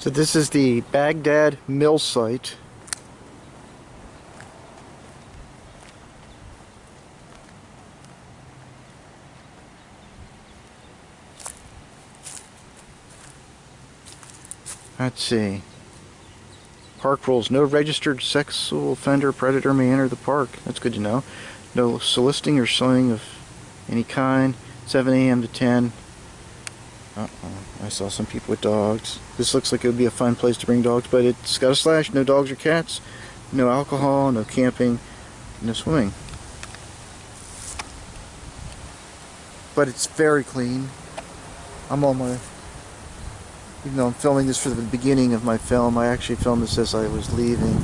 So this is the Bagdad mill site. Let's see. Park rules. No registered sexual offender predator may enter the park. That's good to know. No soliciting or selling of any kind. 7 a.m. to 10. I saw some people with dogs. This looks like it would be a fun place to bring dogs, but it's got a slash. No dogs or cats. No alcohol. No camping. No swimming. But it's very clean. I'm on my... Even though I'm filming this for the beginning of my film, I actually filmed this as I was leaving.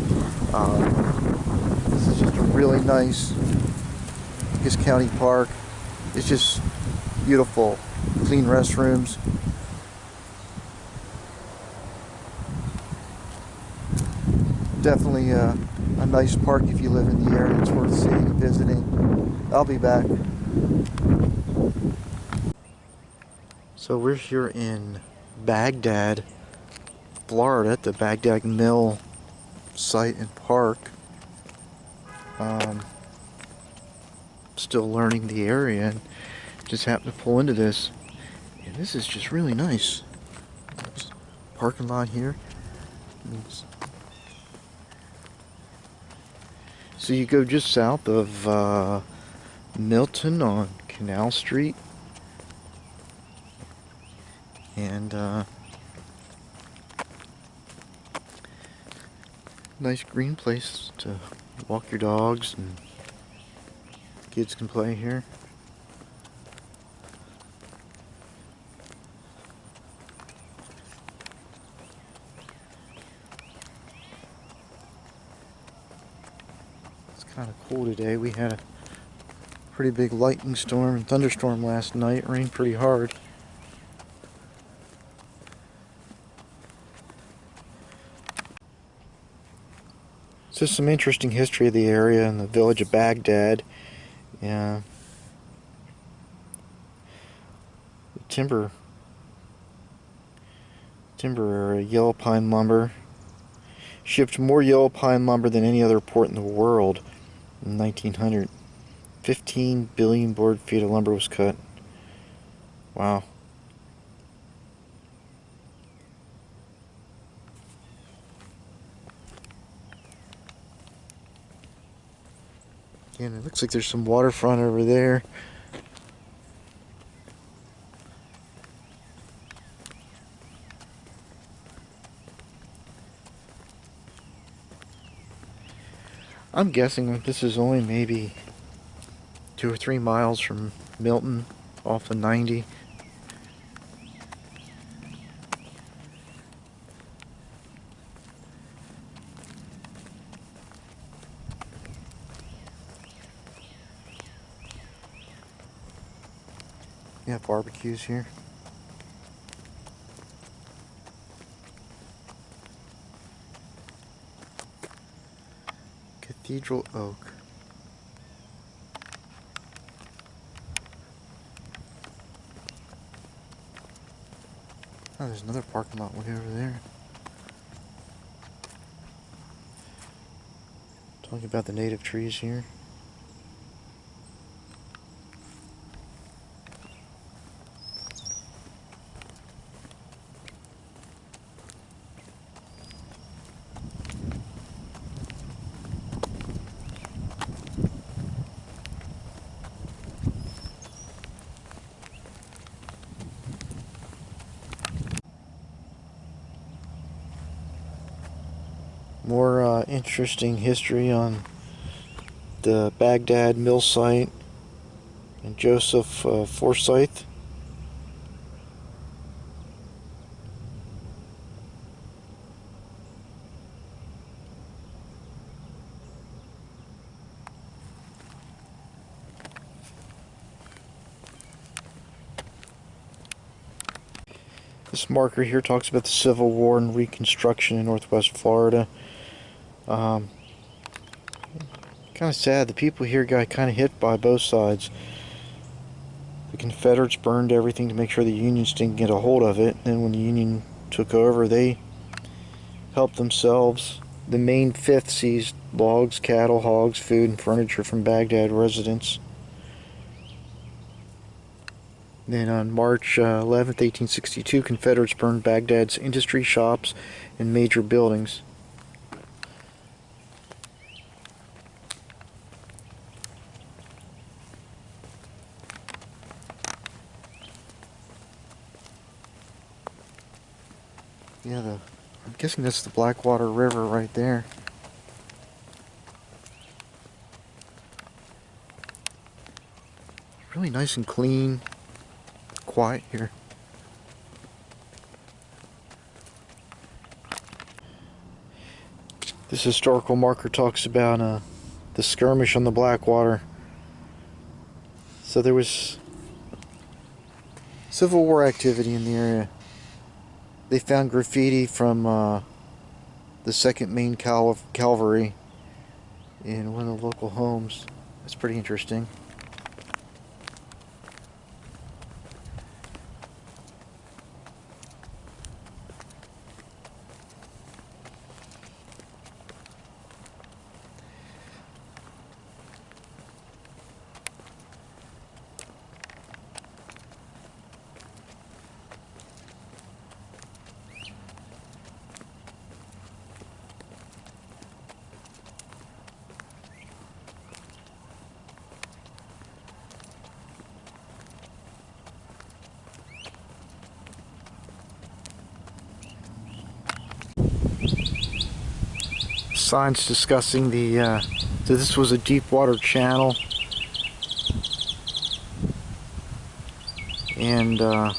This is just a really nice county park. It's just beautiful. Clean restrooms. Definitely a nice park if you live in the area. It's worth seeing and visiting. I'll be back. So we're here in Bagdad, Florida, at the Bagdad Mill site and park. Still learning the area and just happened to pull into this. And this is just really nice. There's a parking lot here. So you go just south of Milton on Canal Street. And nice green place to walk your dogs, and kids can play here. It's kind of cool today. We had a pretty big lightning storm and thunderstorm last night. It rained pretty hard. So some interesting history of the area and the village of Bagdad. Yeah. Timber yellow pine lumber. Shipped more yellow pine lumber than any other port in the world in 1900. 15 billion board feet of lumber was cut. Wow. And it looks like there's some waterfront over there. I'm guessing that this is only maybe 2 or 3 miles from Milton off of 90. Yeah, barbecues here. Cathedral Oak. Oh, there's another parking lot way over there. Talking about the native trees here. More interesting history on the Bagdad mill site and Joseph Forsyth. This marker here talks about the Civil War and Reconstruction in Northwest Florida. Kind of sad. The people here got kind of hit by both sides. The Confederates burned everything to make sure the Unions didn't get a hold of it. Then when the Union took over, they help themselves. The main fifth seized logs, cattle, hogs, food, and furniture from Baghdad residents. Then on March 11th, 1862, Confederates burned Baghdad's industry, shops, and major buildings. Yeah, I'm guessing that's the Blackwater River right there. Really nice and clean, quiet here. This historical marker talks about the skirmish on the Blackwater. So there was Civil War activity in the area. They found graffiti from the 2nd Maine Cavalry in one of the local homes. That's pretty interesting. Signs discussing so this was a deep water channel, and a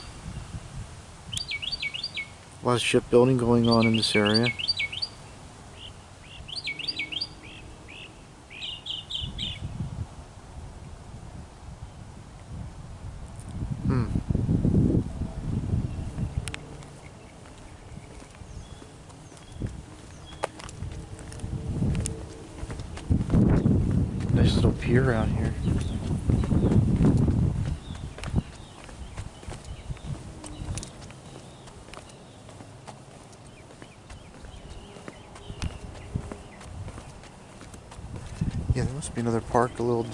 lot of shipbuilding going on in this area. Nice little pier out here. Yeah, there must be another park a little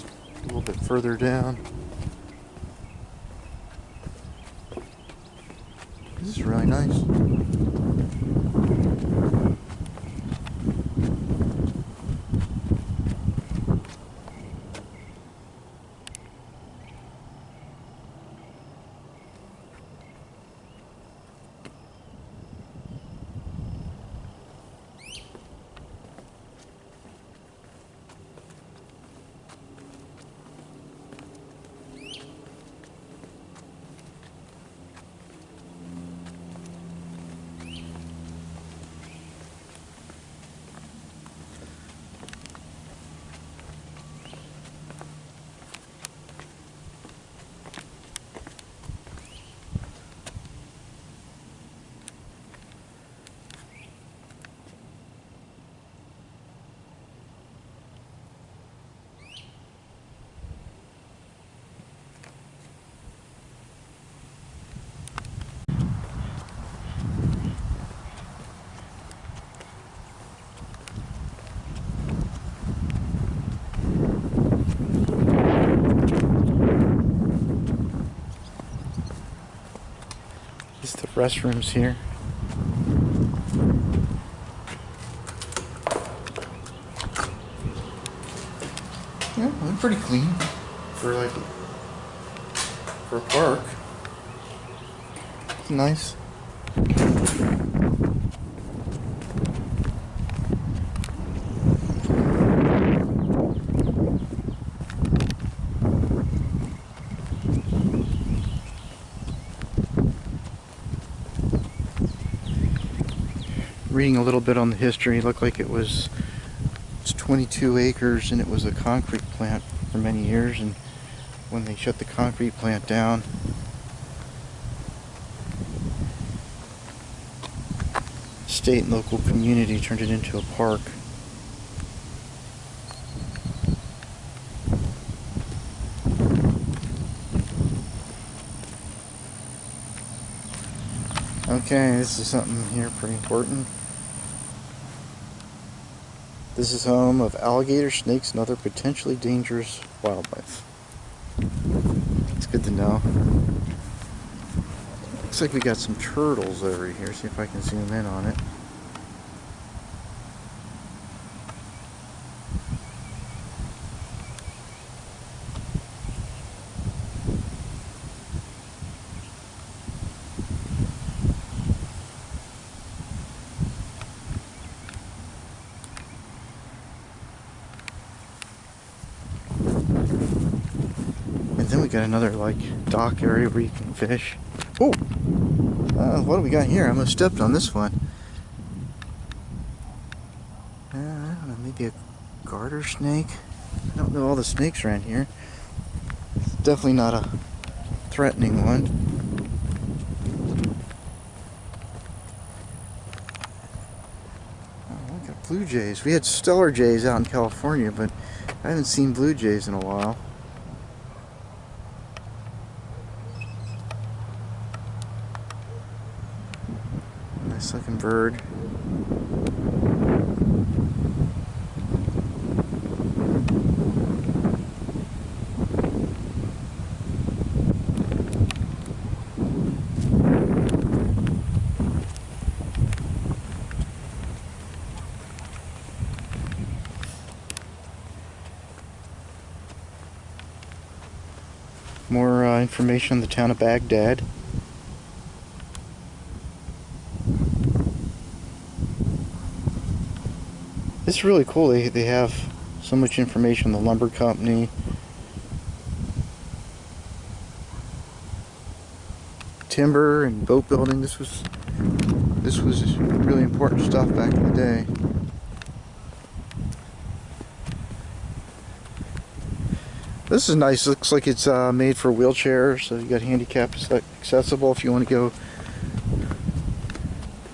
bit further down. This is really nice. These are the restrooms here. Yeah, they're pretty clean for a park. It's nice. Reading a little bit on the history, it looked like it's 22 acres, and it was a concrete plant for many years, and when they shut the concrete plant down, state and local community turned it into a park. Okay, this is something here pretty important. This is home of alligators, snakes, and other potentially dangerous wildlife. It's good to know. Looks like we got some turtles over here. See if I can zoom in on it. And then we got another like dock area where you can fish. Oh, what do we got here? I almost stepped on this one. I don't know, maybe a garter snake. I don't know all the snakes around here. It's definitely not a threatening one. Oh, we got blue jays. We had stellar jays out in California, but I haven't seen blue jays in a while. Nice looking bird. More information on the town of Bagdad. It's really cool. They have so much information on the lumber company, timber and boat building. This was really important stuff back in the day. This is nice. Looks like it's made for wheelchairs, so you got handicap accessible if you want to go.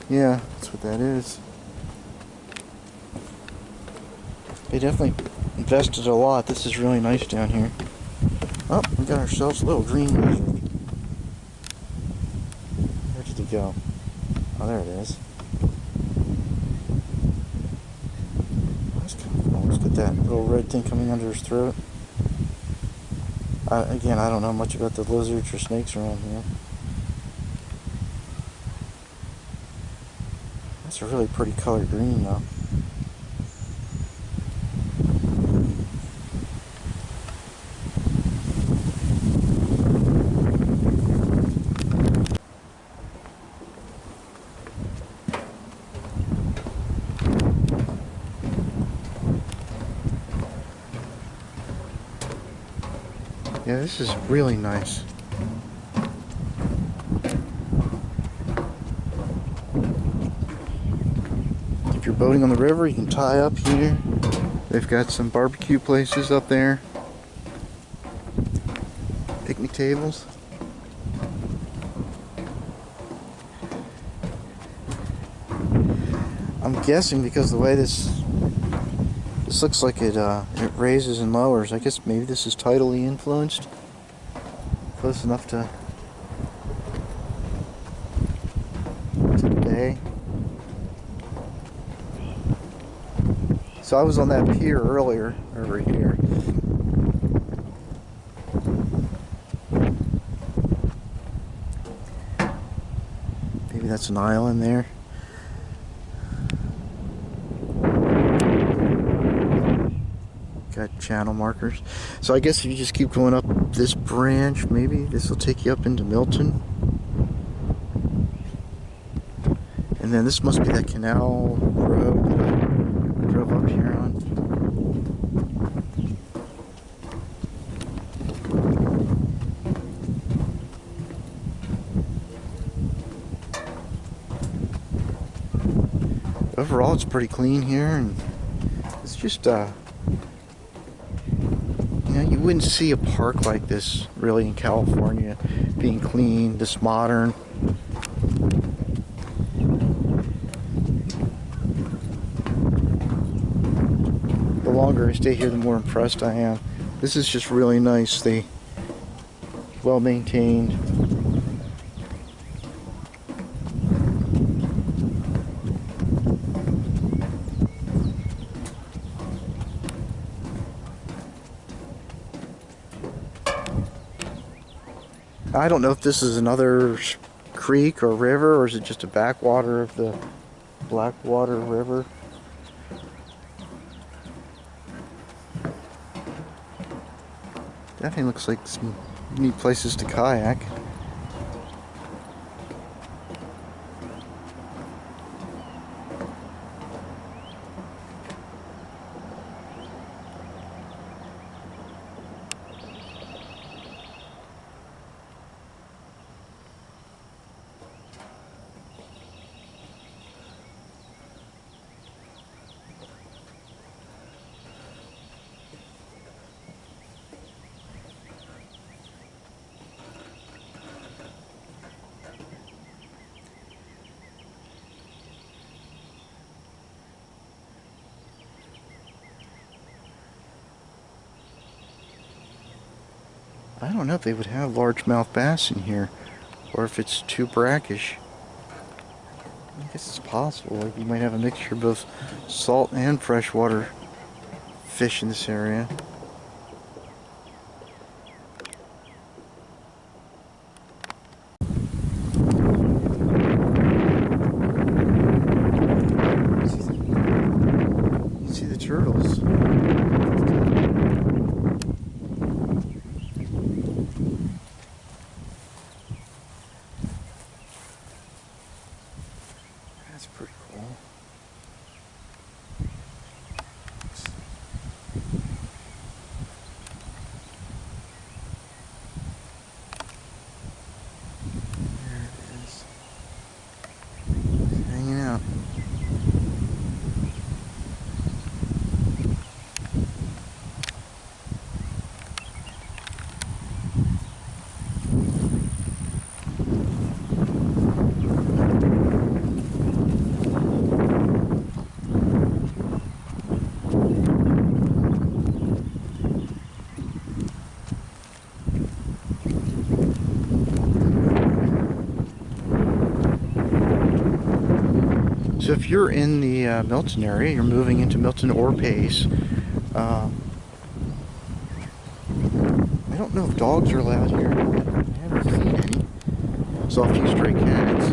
Yeah, that's what that is. They definitely invested a lot. This is really nice down here. Oh, we got ourselves a little green lizard. Where did he go? Oh, there it is. That's kind of cool. Let's get that little red thing coming under his throat. Again, I don't know much about the lizards or snakes around here. That's a really pretty color green, though. Yeah, this is really nice. If you're boating on the river, you can tie up here. They've got some barbecue places up there. Picnic tables. I'm guessing because the way this looks like it raises and lowers. I guess maybe this is tidally influenced. Close enough to the bay. So I was on that pier earlier, over here. Maybe that's an island there. Got channel markers. So I guess if you just keep going up this branch, maybe this will take you up into Milton. And then this must be that canal road that I drove up here on. Overall, it's pretty clean here, and it's just you wouldn't see a park like this really in California, being clean, this modern. The longer I stay here, the more impressed I am. This is just really nice. They well maintained. I don't know if this is another creek or river, or is it just a backwater of the Blackwater River. Definitely looks like some neat places to kayak. I don't know if they would have largemouth bass in here, or if it's too brackish. I guess it's possible. Like you might have a mixture of both salt and freshwater fish in this area. You see the turtles. That's pretty cool. There it is. It's hanging out. So if you're in the Milton area, you're moving into Milton or Pace, I don't know if dogs are allowed here. I haven't seen any. Saw a few stray cats,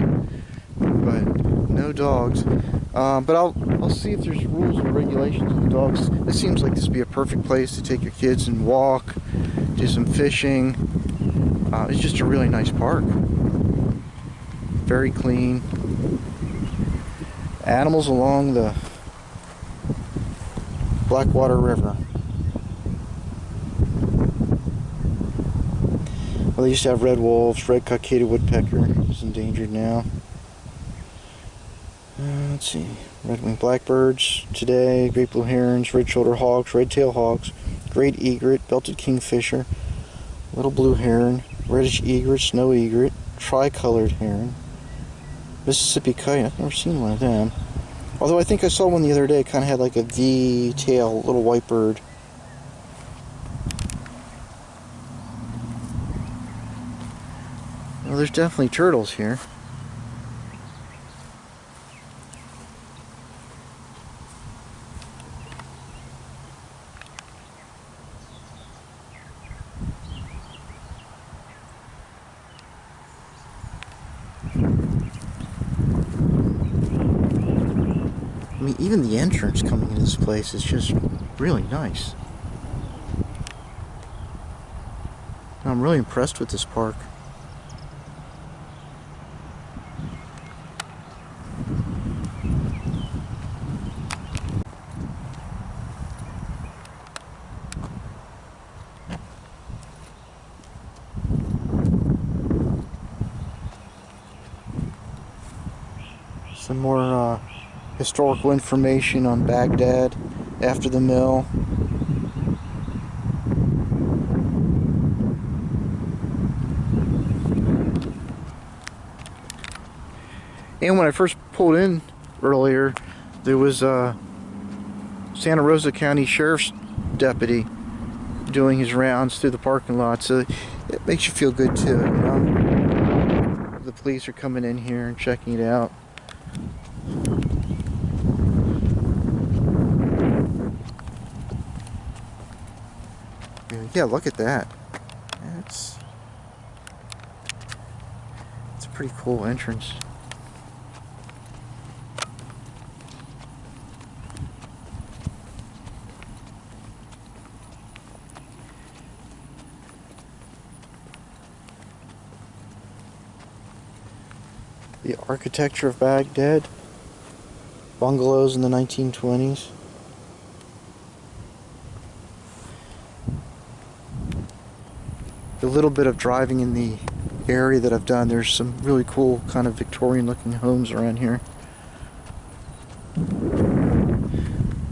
but no dogs. But I'll see if there's rules or regulations with dogs. It seems like this would be a perfect place to take your kids and walk, do some fishing. It's just a really nice park. Very clean. Animals along the Blackwater River. Well, they used to have red wolves, red cockaded woodpecker is endangered now. Let's see, red-winged blackbirds today, great blue herons, red-shouldered hawks, red-tailed hawks, great egret, belted kingfisher, little blue heron, reddish egret, snow egret, tricolored heron, Mississippi kite. I've never seen one of them. Although I think I saw one the other day, kind of had like a V tail, little white bird. Well, there's definitely turtles here. I mean, even the entrance coming into this place is just really nice. I'm really impressed with this park. Some more historical information on Baghdad after the mill. And when I first pulled in earlier, there was a Santa Rosa County Sheriff's deputy doing his rounds through the parking lot, so it makes you feel good too, you know? The police are coming in here and checking it out. Yeah, look at that. Pretty cool entrance. The architecture of Baghdad. Bungalows in the 1920s. A little bit of driving in the area that I've done, there's some really cool kind of Victorian looking homes around here.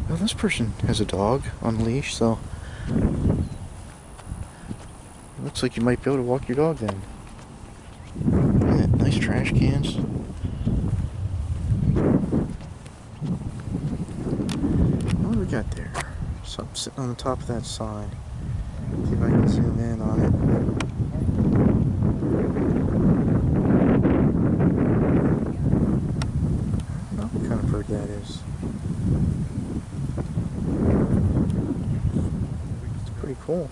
Well, this person has a dog on leash, so it looks like you might be able to walk your dog then. Yeah, nice trash cans. What do we got there? Something sitting on the top of that sign. See if I can zoom in on it. I don't know what kind of bird that is. It's pretty cool.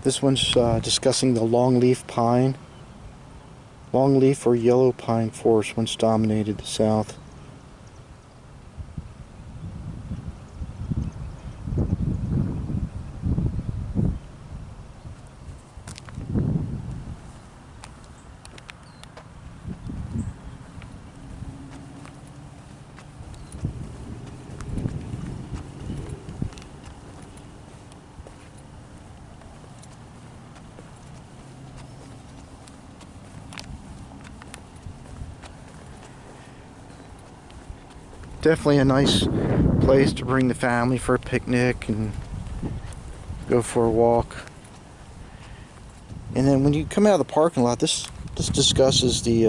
This one's discussing the longleaf pine. Longleaf or yellow pine forest once dominated the South. Definitely a nice place to bring the family for a picnic and go for a walk. And then when you come out of the parking lot, this discusses the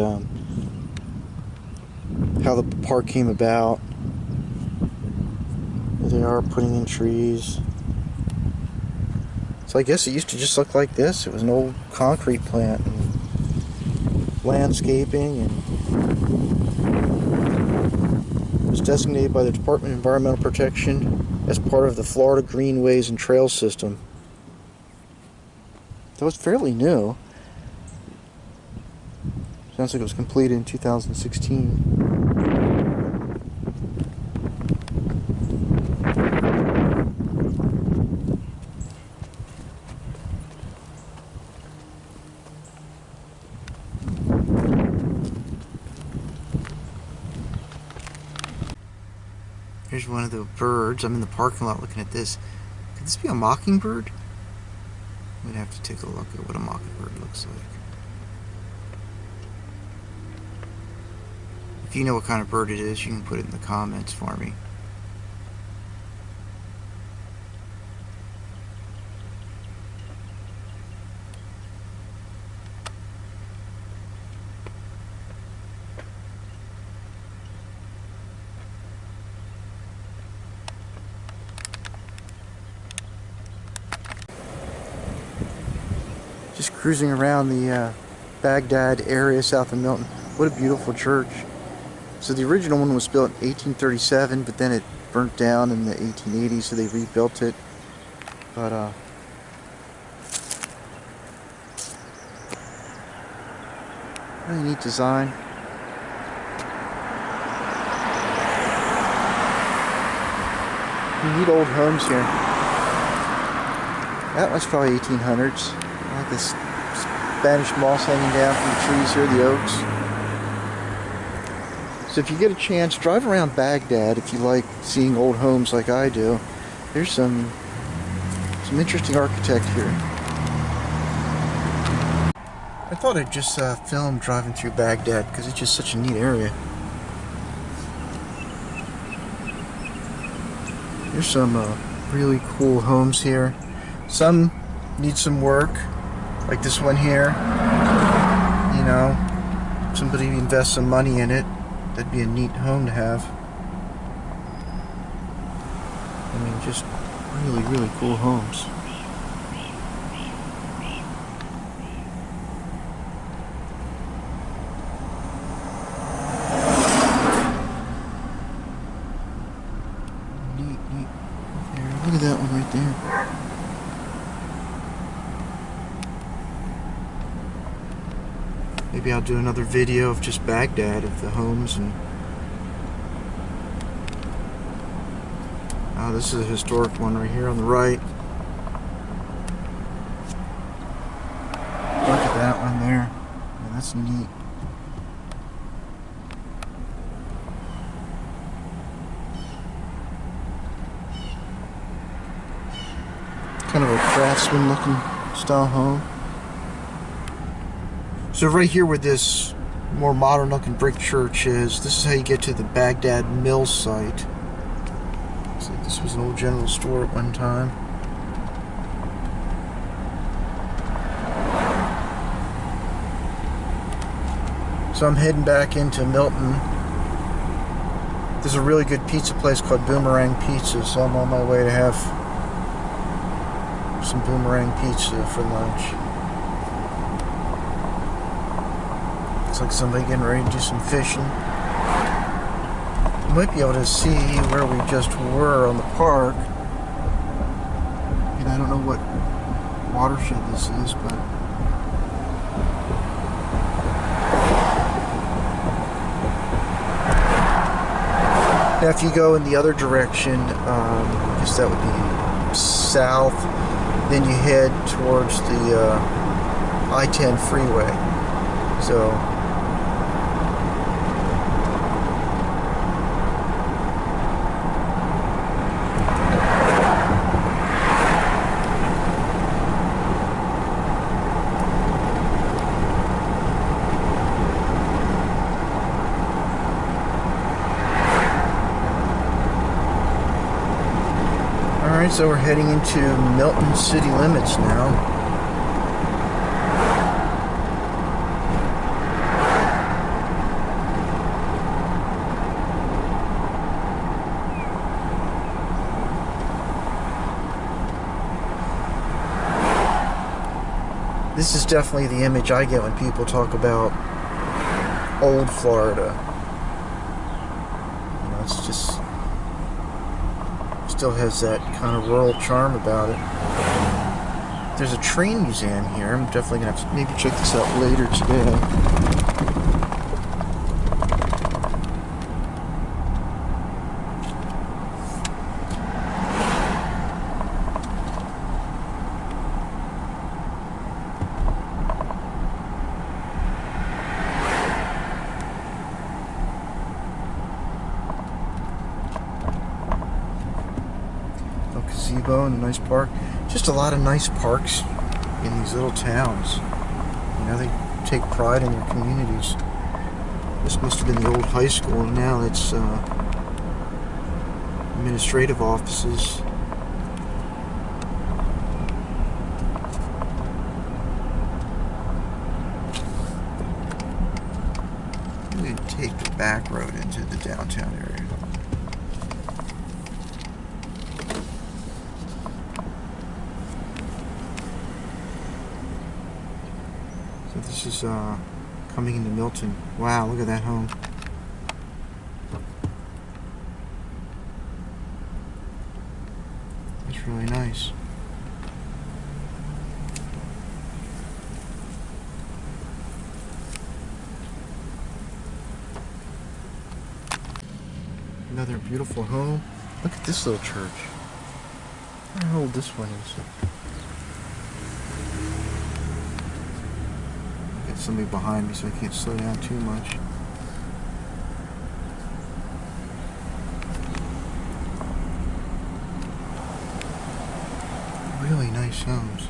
how the park came about. They are putting in trees. So I guess it used to just look like this. It was an old concrete plant and landscaping, and was designated by the Department of Environmental Protection as part of the Florida Greenways and Trails System. That was fairly new. Sounds like it was completed in 2016. Here's one of the birds. I'm in the parking lot looking at this. Could this be a mockingbird? We'd have to take a look at what a mockingbird looks like. If you know what kind of bird it is, you can put it in the comments for me. Just cruising around the Baghdad area south of Milton. What a beautiful church. So the original one was built in 1837, but then it burnt down in the 1880s, so they rebuilt it. But really neat design. Neat old homes here. That one's probably 1800s. I like this Spanish moss hanging down from the trees here, the oaks. So if you get a chance, drive around Baghdad if you like seeing old homes like I do. There's some interesting architect here. I thought I'd just film driving through Baghdad because it's just such a neat area. There's some really cool homes here. Some need some work, like this one here. You know, somebody invests some money in it. That'd be a neat home to have. I mean, just Really, really cool homes. Neat, neat. There, look at that one right there. Maybe I'll do another video of just Baghdad, of the homes. And oh, this is a historic one right here on the right. Look at that one there. Yeah, that's neat. Kind of a craftsman looking style home. So right here where this more modern looking brick church is, this is how you get to the Baghdad mill site. Looks like this was an old general store at one time. So I'm heading back into Milton. There's a really good pizza place called Boomerang Pizza, so I'm on my way to have some Boomerang Pizza for lunch. Looks like somebody getting ready to do some fishing. You might be able to see where we just were on the park. And I don't know what watershed this is, but now if you go in the other direction, I guess that would be south, then you head towards the I-10 freeway. So alright, so we're heading into Milton city limits now. This is definitely the image I get when people talk about old Florida. You know, it's just still has that kind of rural charm about it. There's a train museum here. I'm definitely gonna have to maybe check this out later today. Gazebo and a nice park. Just a lot of nice parks in these little towns. You know, they take pride in their communities. This must have been the old high school, and now it's administrative offices. I'm going to take the back road into the downtown area. So this is coming into Milton. Wow, look at that home. That's really nice. Another beautiful home. Look at this little church. I don't know how old this one is. Got somebody behind me, so I can't slow down too much. Really nice homes.